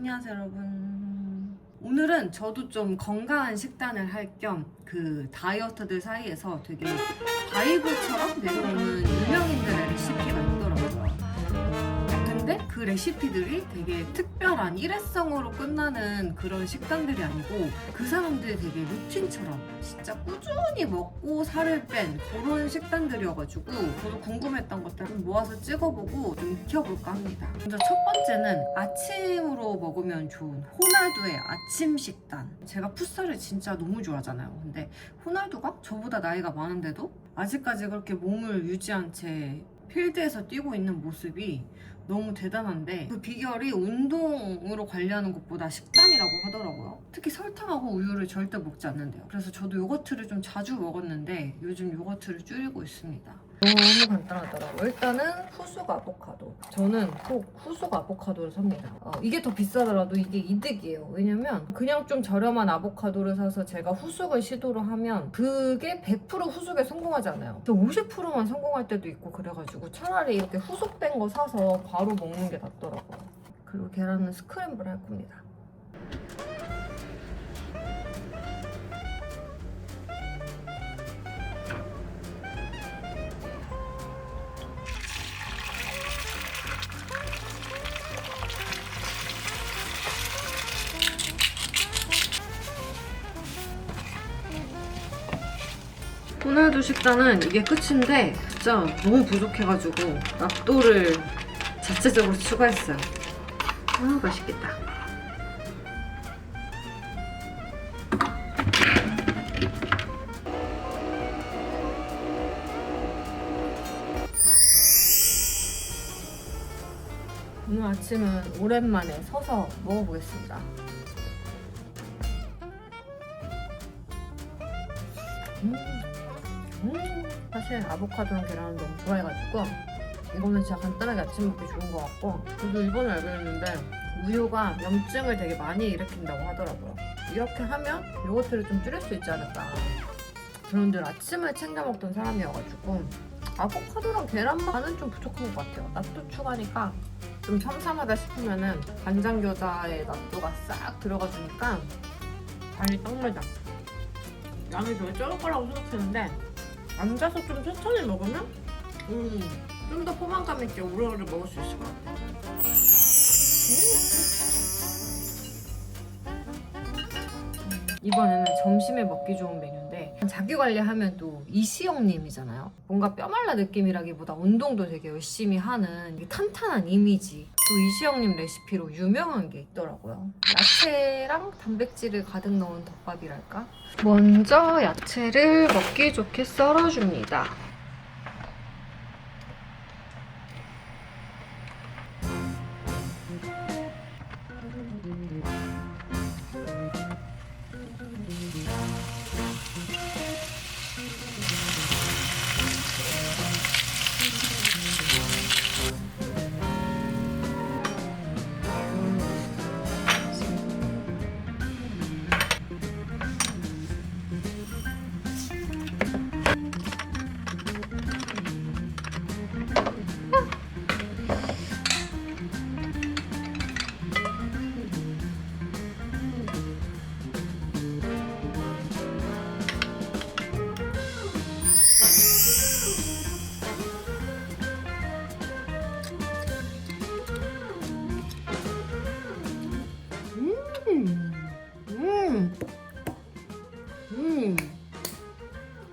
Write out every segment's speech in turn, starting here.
안녕하세요 여러분. 오늘은 저도 좀 건강한 식단을 할 겸 그 다이어터들 사이에서 되게 바이블처럼 내려오는 유명인들의 레시피가 있더라고요. 근데 그 레시피들이 되게 특별한 일회성으로 끝나는 그런 식단들이 아니고 그 사람들이 되게 루틴처럼 진짜 꾸준히 먹고 살을 뺀 그런 식단들이어가지고 저도 궁금했던 것들을 좀 모아서 찍어보고 좀 익혀볼까 합니다. 먼저 첫 번째는 아침으로 먹으면 좋은 호날두의 아침 식단. 제가 풋살을 진짜 너무 좋아하잖아요. 근데 호날두가 저보다 나이가 많은데도 아직까지 그렇게 몸을 유지한 채 필드에서 뛰고 있는 모습이 너무 대단한데 그 비결이 운동으로 관리하는 것보다 식단이라고 하더라고요. 특히 설탕하고 우유를 절대 먹지 않는데요. 그래서 저도 요거트를 좀 자주 먹었는데 요즘 요거트를 줄이고 있습니다. 너무 간단하더라고요. 일단은 후숙 아보카도. 저는 꼭 후숙 아보카도를 삽니다. 이게 더 비싸더라도 이게 이득이에요. 왜냐면 그냥 좀 저렴한 아보카도를 사서 제가 후숙을 시도를 하면 그게 100% 후숙에 성공하지 않아요. 50%만 성공할 때도 있고 그래가지고 차라리 이렇게 후숙된 거 사서 바로 먹는 게 낫더라고요. 그리고 계란은 스크램블 할 겁니다. 호날두 식단은 이게 끝인데 진짜 너무 부족해가지고 納豆를 자체적으로 추가했어요. 아, 맛있겠다. 오늘 아침은 오랜만에 서서 먹어보겠습니다. 사실 아보카도랑 계란을 너무 좋아해가지고 이거는 진짜 간단하게 아침 먹기 좋은 것 같고, 저도 이번에 알게 됐는데 우유가 염증을 되게 많이 일으킨다고 하더라고요. 이렇게 하면 요거트를 좀 줄일 수 있지 않을까. 저는 늘 아침을 챙겨 먹던 사람이어가지고 아보카도랑 계란만은 좀 부족한 것 같아요. 낫또 추가니까 좀 삼삼하다 싶으면은 간장게장에 낫또가 싹 들어가주니까 간이 딱 맞아. 양이 되게 적을 거라고 생각했는데 앉아서 좀 천천히 먹으면 좀 더 포만감 있게 오래오래 먹을 수 있을 것 같아요. 이번에는 점심에 먹기 좋은 메뉴인데, 자기관리하면 또 이시영님이잖아요. 뭔가 뼈말라 느낌이라기보다 운동도 되게 열심히 하는 탄탄한 이미지. 또 이시영님 레시피로 유명한 게 있더라고요. 야채랑 단백질을 가득 넣은 덮밥이랄까? 먼저 야채를 먹기 좋게 썰어줍니다.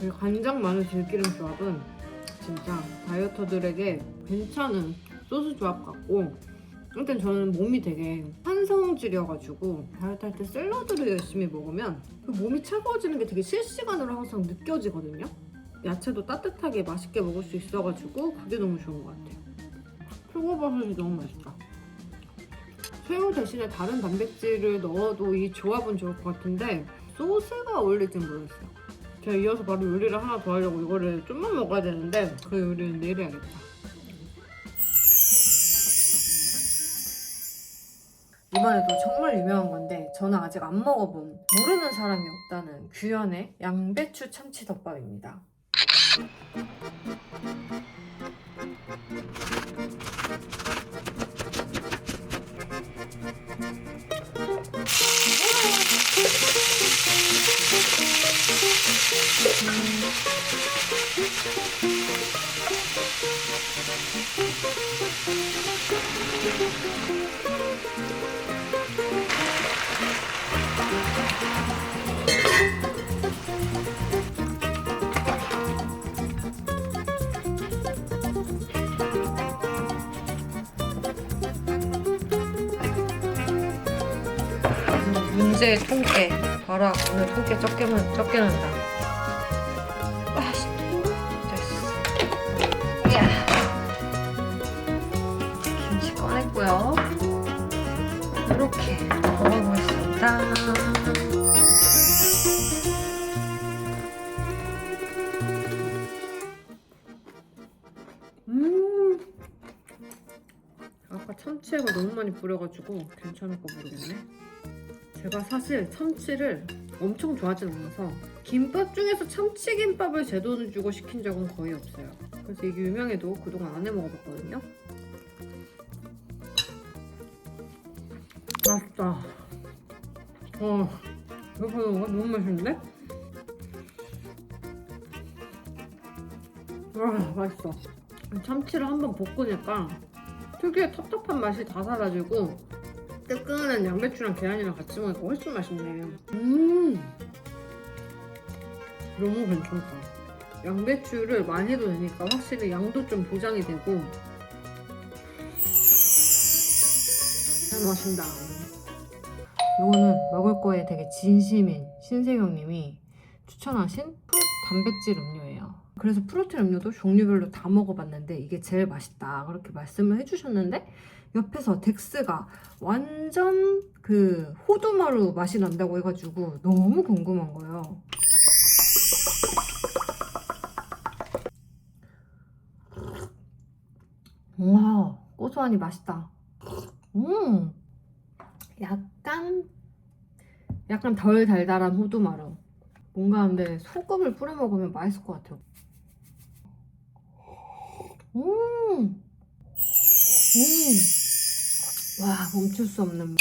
이 간장 마늘 들기름 조합은 진짜 다이어터들에게 괜찮은 소스 조합 같고, 일단 저는 몸이 되게 한성질이어가지고 다이어트 할 때 샐러드를 열심히 먹으면 그 몸이 차가워지는 게 되게 실시간으로 항상 느껴지거든요. 야채도 따뜻하게 맛있게 먹을 수 있어가지고 그게 너무 좋은 것 같아요. 표고버섯이 너무 맛있다. 새우 대신에 다른 단백질을 넣어도 이 조합은 좋을 것 같은데 소스가 어울릴지 모르겠어요. 제가 이어서 바로 요리를 하나 더 하려고 이거를 좀만 먹어야 되는데 그 요리는 내일 해야겠다. 이번에도 정말 유명한 건데 저는 아직 안 먹어본, 모르는 사람이 없다는 규현의 양배추 참치 덮밥입니다. 어제 통깨 봐라. 오늘 통깨 적게 넣는다. 됐어. 야. 김치 꺼냈고요. 이렇게 먹어보겠습니다. 아까 참치액을 너무 많이 뿌려가지고 괜찮을까 모르겠네. 제가 사실 참치를 엄청 좋아하진 않아서 김밥 중에서 참치김밥을 제 돈을 주고 시킨 적은 거의 없어요. 그래서 이게 유명해도 그동안 안 해먹어봤거든요. 맛있다. 이거 너무 맛있는데? 와, 맛있어. 참치를 한번 볶으니까 특유의 텁텁한 맛이 다 사라지고 뜨끈한 양배추랑 계란이랑 같이 먹으니까 훨씬 맛있네. 너무 괜찮다. 양배추를 많이 해도 되니까 확실히 양도 좀 보장이 되고 잘 마신다. 이거는 먹을 거에 되게 진심인 신세경님이 추천하신 프루트 단백질 음료예요. 그래서 프로틴 음료도 종류별로 다 먹어봤는데 이게 제일 맛있다 그렇게 말씀을 해주셨는데 옆에서 덱스가 완전 그 호두마루 맛이 난다고 해가지고 너무 궁금한 거예요. 와, 고소하니 맛있다. 약간 덜 달달한 호두마루. 뭔가 근데 소금을 뿌려 먹으면 맛있을 것 같아요. 와, 멈출 수 없는 맛.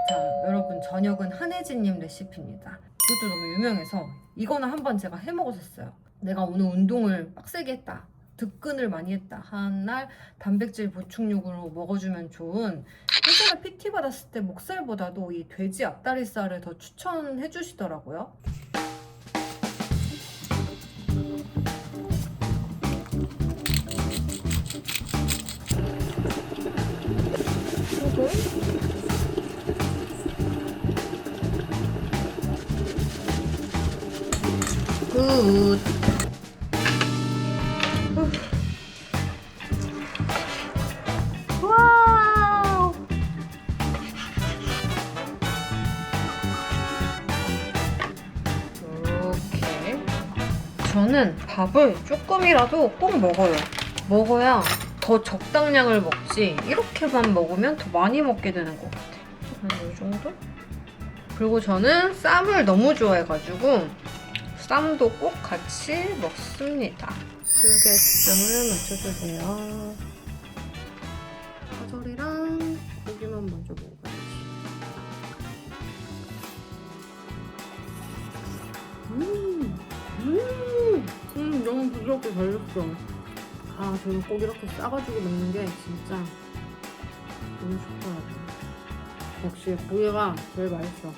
자, 여러분, 저녁은 한혜진님 레시피입니다. 이것도 너무 유명해서 이거는 한번 제가 해먹었었어요. 내가 오늘 운동을 빡세게 했다, 득근을 많이 했다 한 날 단백질 보충용으로 먹어주면 좋은, 예전에 PT 받았을 때 목살보다도 이 돼지 앞다리살을 더 추천해 주시더라고요. 굿. 와우. 이렇게 저는 밥을 조금이라도 꼭 먹어요. 먹어야 더 적당량을 먹지 이렇게만 먹으면 더 많이 먹게 되는 것 같아. 한 이 정도? 그리고 저는 쌈을 너무 좋아해가지고 쌈도 꼭 같이 먹습니다. 술개점을 맞춰주세요. 파절이랑 고기만 먼저 먹어야지. 너무 부드럽게 잘 익었어. 아, 저는 꼭 이렇게 싸가지고 먹는 게 진짜 너무 좋더라고요. 역시 고기가 제일 맛있어.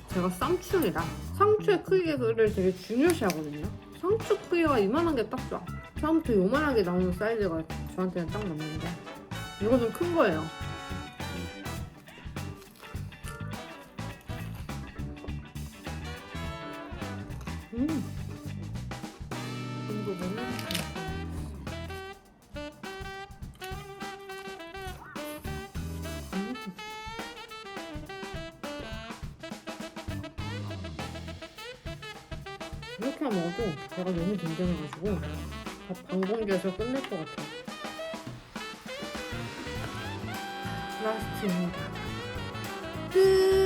제가 쌍추이라 상추의 크기를 되게 중요시하거든요. 상추 크기가 이만한 게 딱 좋아. 처음부터 요만하게 나오는 사이즈가 저한테는 딱 맞는데 이거 좀 큰 거예요. 이 부분은 이렇게 먹어도 배가 너무 든든해가지고 밥 반 공기에서 끝낼 것 같아요. 라스트입니다. 끝!